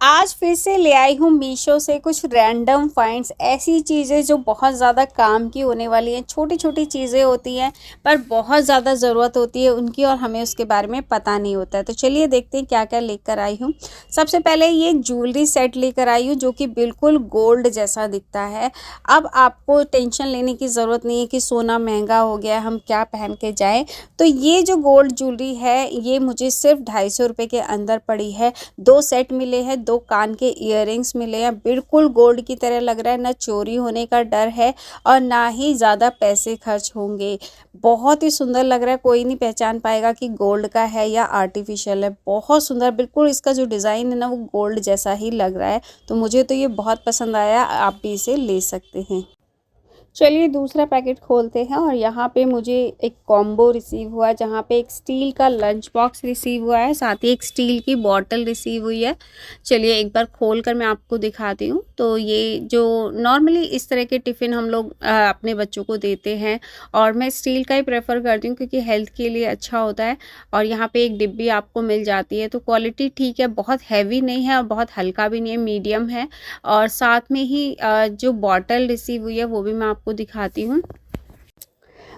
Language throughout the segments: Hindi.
आज फिर से ले आई हूँ मीशो से कुछ रैंडम फाइंड्स, ऐसी चीज़ें जो बहुत ज़्यादा काम की होने वाली हैं। छोटी छोटी चीज़ें होती हैं पर बहुत ज़्यादा ज़रूरत होती है उनकी और हमें उसके बारे में पता नहीं होता है। तो चलिए देखते हैं क्या क्या लेकर आई हूँ। सबसे पहले ये ज्वेलरी सेट लेकर आई हूँ जो कि बिल्कुल गोल्ड जैसा दिखता है। अब आपको टेंशन लेने की ज़रूरत नहीं है कि सोना महंगा हो गया है, हम क्या पहन के जाएँ। तो ये जो गोल्ड ज्वेलरी है ये मुझे सिर्फ 250 रुपये के अंदर पड़ी है। 2 सेट मिले हैं, 2 कान के इयररिंग्स मिले हैं, बिल्कुल गोल्ड की तरह लग रहा है, ना चोरी होने का डर है और ना ही ज़्यादा पैसे खर्च होंगे। बहुत ही सुंदर लग रहा है, कोई नहीं पहचान पाएगा कि गोल्ड का है या आर्टिफिशियल है। बहुत सुंदर, बिल्कुल इसका जो डिज़ाइन है ना वो गोल्ड जैसा ही लग रहा है। तो मुझे तो ये बहुत पसंद आया, आप भी इसे ले सकते हैं। चलिए दूसरा पैकेट खोलते हैं और यहाँ पे मुझे एक कॉम्बो रिसीव हुआ है जहाँ पे एक स्टील का लंच बॉक्स रिसीव हुआ है, साथ ही एक स्टील की बॉटल रिसीव हुई है। चलिए एक बार खोल कर मैं आपको दिखाती हूँ। तो ये जो नॉर्मली इस तरह के टिफ़िन हम लोग अपने बच्चों को देते हैं और मैं स्टील का ही प्रेफर करती हूँ क्योंकि हेल्थ के लिए अच्छा होता है। और यहाँ पे एक डिब्बी आपको मिल जाती है, तो क्वालिटी ठीक है, बहुत हैवी नहीं है और बहुत हल्का भी नहीं है, मीडियम है। और साथ में ही जो बॉटल रिसीव हुई है वो भी मैं आपको दिखाती हूँ।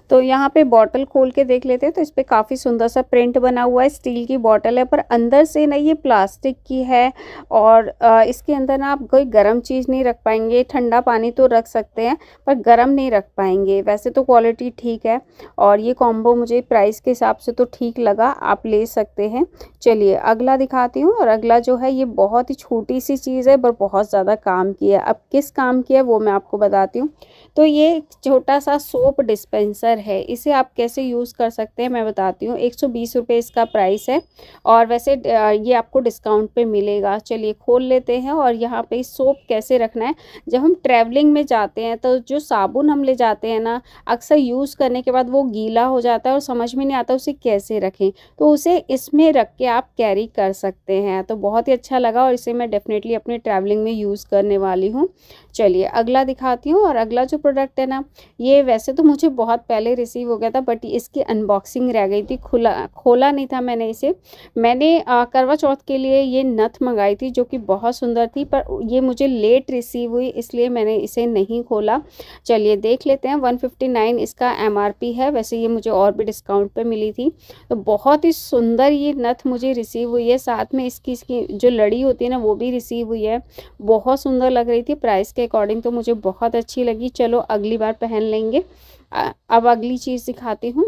तो यहाँ पे बॉटल खोल के देख लेते हैं तो इस पे काफ़ी सुंदर सा प्रिंट बना हुआ है। स्टील की बॉटल है पर अंदर से ना ये प्लास्टिक की है और इसके अंदर ना आप कोई गर्म चीज़ नहीं रख पाएंगे। ठंडा पानी तो रख सकते हैं पर गर्म नहीं रख पाएंगे। वैसे तो क्वालिटी ठीक है और ये कॉम्बो मुझे प्राइस के हिसाब से तो ठीक लगा, आप ले सकते हैं। चलिए अगला दिखाती हूँ और अगला जो है ये बहुत ही छोटी सी चीज़ है पर बहुत ज़्यादा काम की है। अब किस काम की है वो मैं आपको बताती हूँ। तो ये एक छोटा सा सोप डिस्पेंसर है, इसे आप कैसे यूज़ कर सकते हैं मैं बताती हूँ। 120 रुपये इसका प्राइस है और वैसे ये आपको डिस्काउंट पे मिलेगा। चलिए खोल लेते हैं और यहाँ पे सोप कैसे रखना है। जब हम ट्रैवलिंग में जाते हैं तो जो साबुन हम ले जाते हैं ना, अक्सर यूज़ करने के बाद वो गीला हो जाता है और समझ में नहीं आता उसे कैसे रखें। तो उसे इसमें रख के आप कैरी कर सकते हैं। तो बहुत ही अच्छा लगा और इसे मैं डेफिनेटली अपने ट्रैवलिंग में यूज़ करने वाली हूँ। चलिए अगला दिखाती हूँ और अगला जो प्रोडक्ट है ना, ये वैसे तो मुझे बहुत पहले रिसीव हो गया था बट इसकी अनबॉक्सिंग रह गई थी, खोला नहीं था मैंने इसे। मैंने करवा चौथ के लिए ये नथ मंगाई थी जो कि बहुत सुंदर थी पर ये मुझे लेट रिसीव हुई इसलिए मैंने इसे नहीं खोला। चलिए देख लेते हैं। 159 इसका MRP है, वैसे ये मुझे और भी डिस्काउंट पे मिली थी। तो बहुत ही सुंदर ये नथ मुझे रिसीव हुई है, साथ में इसकी जो लड़ी होती है ना वो भी रिसीव हुई है। बहुत सुंदर लग रही थी, प्राइस के अकॉर्डिंग तो मुझे बहुत अच्छी लगी। चलो अगली बार पहन लेंगे। अब अगली चीज़ दिखाती हूँ।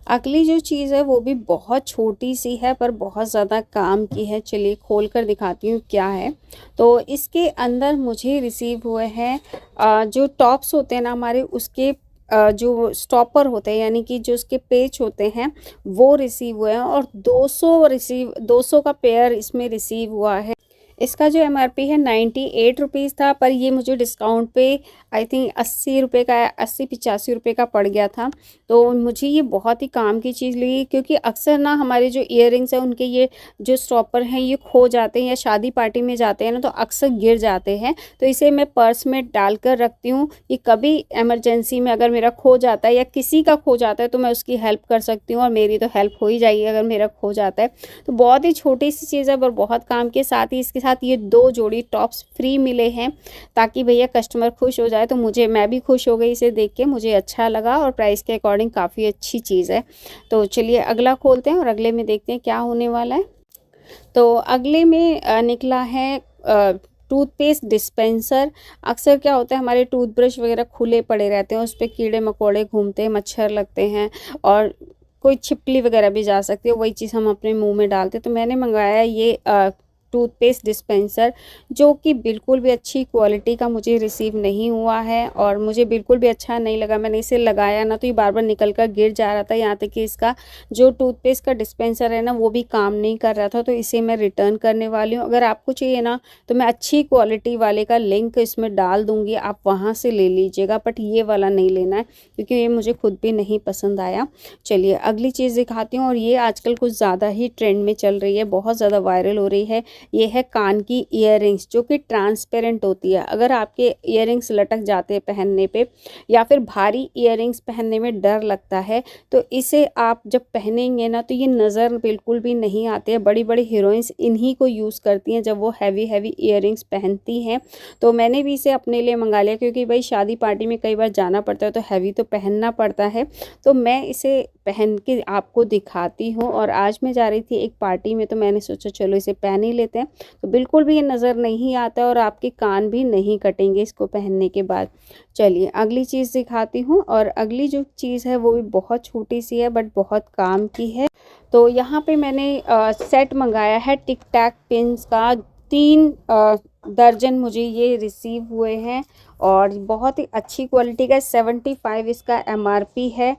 अगली जो चीज़ है वो भी बहुत छोटी सी है पर बहुत ज़्यादा काम की है। चलिए खोल कर दिखाती हूँ क्या है। तो इसके अंदर मुझे रिसीव हुए हैं जो टॉप्स होते हैं ना हमारे, उसके जो स्टॉपर होते हैं यानी कि जो उसके पेच होते हैं वो रिसीव हुए हैं और 200 का पेयर इसमें रिसीव हुआ है। इसका जो MRP है 98 रुपीज़ था पर ये मुझे डिस्काउंट पे आई थिंक 80 रुपये का, 80-85 रुपये का पड़ गया था। तो मुझे ये बहुत ही काम की चीज़ लगी क्योंकि अक्सर ना हमारे जो इयररिंग्स हैं उनके ये जो स्टॉपर हैं ये खो जाते हैं या शादी पार्टी में जाते हैं ना तो अक्सर गिर जाते हैं। तो इसे मैं पर्स में डाल कर रखती हूँ कि कभी एमरजेंसी में अगर मेरा खो जाता है या किसी का खो जाता है तो मैं उसकी हेल्प कर सकती हूँ और मेरी तो हेल्प हो ही जाएगी अगर मेरा खो जाता है। तो बहुत ही छोटी सी चीज़ है पर बहुत काम के। साथ ही इसके साथ ये 2 जोड़ी टॉप्स फ्री मिले हैं ताकि भैया कस्टमर खुश हो जाए। तो मैं भी खुश हो गई इसे देख के, मुझे अच्छा लगा और प्राइस के अकॉर्डिंग काफ़ी अच्छी चीज़ है। तो चलिए अगला खोलते हैं और अगले में देखते हैं क्या होने वाला है। तो अगले में निकला है टूथपेस्ट डिस्पेंसर। अक्सर क्या होता है हमारे टूथब्रश वगैरह खुले पड़े रहते हैं, उस पर कीड़े मकोड़े घूमते हैं, मच्छर लगते हैं और कोई छिपकली वगैरह भी जा सकती है, वही चीज़ हम अपने मुंह में डालते हैं। तो मैंने मंगवाया ये टूथपेस्ट डिस्पेंसर जो कि बिल्कुल भी अच्छी क्वालिटी का मुझे रिसीव नहीं हुआ है और मुझे बिल्कुल भी अच्छा नहीं लगा। मैंने इसे लगाया ना तो ये बार बार निकल कर गिर जा रहा था, यहाँ तक कि इसका जो टूथपेस्ट का डिस्पेंसर है ना वो भी काम नहीं कर रहा था। तो इसे मैं रिटर्न करने वाली हूँ। अगर आपको चाहिए ना तो मैं अच्छी क्वालिटी वाले का लिंक इसमें डाल दूँगी, आप वहाँ से ले लीजिएगा बट ये वाला नहीं लेना है क्योंकि ये मुझे खुद भी नहीं पसंद आया। चलिए अगली चीज़ दिखाती हूँ और ये आजकल कुछ ज़्यादा ही ट्रेंड में चल रही है, बहुत ज़्यादा वायरल हो रही है। ये है कान की ईयररिंग्स जो कि ट्रांसपेरेंट होती है। अगर आपके ईयररिंग्स लटक जाते हैं पहनने पे या फिर भारी ईयररिंग्स पहनने में डर लगता है, तो इसे आप जब पहनेंगे ना तो ये नज़र बिल्कुल भी नहीं आते हैं। बड़ी बड़ी हीरोइंस इन्हीं को यूज़ करती हैं जब वो हैवी हैवी ईयररिंग्स पहनती हैं। तो मैंने भी इसे अपने लिए मंगा लिया, क्योंकि भाई शादी पार्टी में कई बार जाना पड़ता है तो हैवी तो पहनना पड़ता है। तो मैं इसे पहन के आपको दिखाती हूँ। और आज मैं जा रही थी एक पार्टी में, तो मैंने सोचा चलो इसे पहन ही लेते हैं। तो बिल्कुल भी ये नज़र नहीं आता और आपके कान भी नहीं कटेंगे इसको पहनने के बाद। चलिए अगली चीज़ दिखाती हूँ। और अगली जो चीज़ है वो भी बहुत छोटी सी है बट बहुत काम की है। तो यहाँ पे मैंने सेट मंगाया है टिक टैक पिन्स का। 3 दर्जन मुझे ये रिसीव हुए हैं और बहुत ही अच्छी क्वालिटी का। 75 इसका MRP है।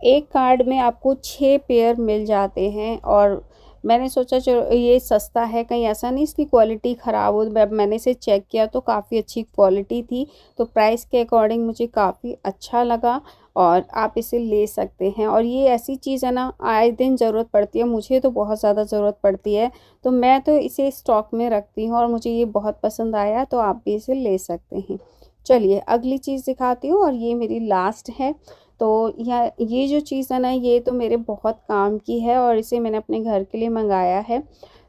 एक कार्ड में आपको 6 पेयर मिल जाते हैं और मैंने सोचा चलो ये सस्ता है, कहीं ऐसा नहीं इसकी क्वालिटी ख़राब हो। मैंने इसे चेक किया तो काफ़ी अच्छी क्वालिटी थी, तो प्राइस के अकॉर्डिंग मुझे काफ़ी अच्छा लगा और आप इसे ले सकते हैं। और ये ऐसी चीज़ है ना, आए दिन ज़रूरत पड़ती है, मुझे तो बहुत ज़्यादा ज़रूरत पड़ती है, तो मैं तो इसे स्टॉक में रखती हूँ और मुझे ये बहुत पसंद आया, तो आप भी इसे ले सकते हैं। चलिए अगली चीज़ दिखाती हूँ और ये मेरी लास्ट है। तो ये जो चीज़ है ना, ये तो मेरे बहुत काम की है और इसे मैंने अपने घर के लिए मंगाया है,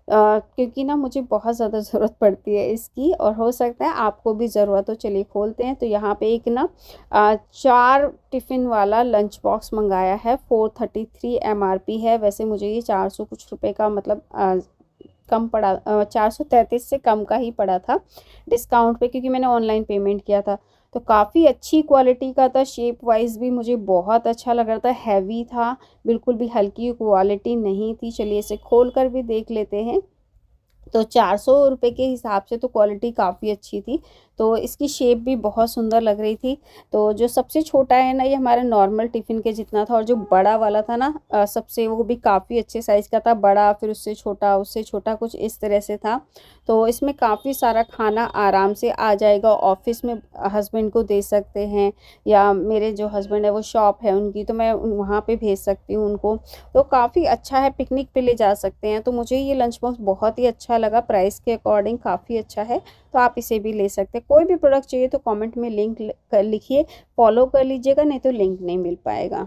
क्योंकि ना मुझे बहुत ज़्यादा ज़रूरत पड़ती है इसकी और हो सकता है आपको भी ज़रूरत हो। चलिए खोलते हैं। तो यहाँ पे एक ना 4 टिफ़िन वाला लंच बॉक्स मंगाया है। 433 MRP है। वैसे मुझे ये 400 कुछ रुपए का मतलब कम पड़ा, 433 से कम का ही पड़ा था डिस्काउंट पे, क्योंकि मैंने ऑनलाइन पेमेंट किया था। तो काफ़ी अच्छी क्वालिटी का था, शेप वाइज भी मुझे बहुत अच्छा लग रहा था, हैवी था, बिल्कुल भी हल्की क्वालिटी नहीं थी। चलिए इसे खोल कर भी देख लेते हैं। तो 400 रुपये के हिसाब से तो क्वालिटी काफ़ी अच्छी थी। तो इसकी शेप भी बहुत सुंदर लग रही थी। तो जो सबसे छोटा है ना, ये हमारे नॉर्मल टिफ़िन के जितना था, और जो बड़ा वाला था ना सबसे, वो भी काफ़ी अच्छे साइज़ का था। बड़ा, फिर उससे छोटा कुछ इस तरह से था। तो इसमें काफ़ी सारा खाना आराम से आ जाएगा। ऑफ़िस में हस्बैंड को दे सकते हैं, या मेरे जो हस्बैंड है वो शॉप है उनकी, तो मैं वहाँ पे भेज सकती हूँ उनको। तो काफ़ी अच्छा है, पिकनिक पे ले जा सकते हैं। तो मुझे ये लंच बॉक्स बहुत ही अच्छा लगा, प्राइस के अकॉर्डिंग काफ़ी अच्छा है, तो आप इसे भी ले सकते हैं। कोई भी प्रोडक्ट चाहिए तो कमेंट में लिंक लिखिए, फॉलो कर लीजिएगा, नहीं तो लिंक नहीं मिल पाएगा।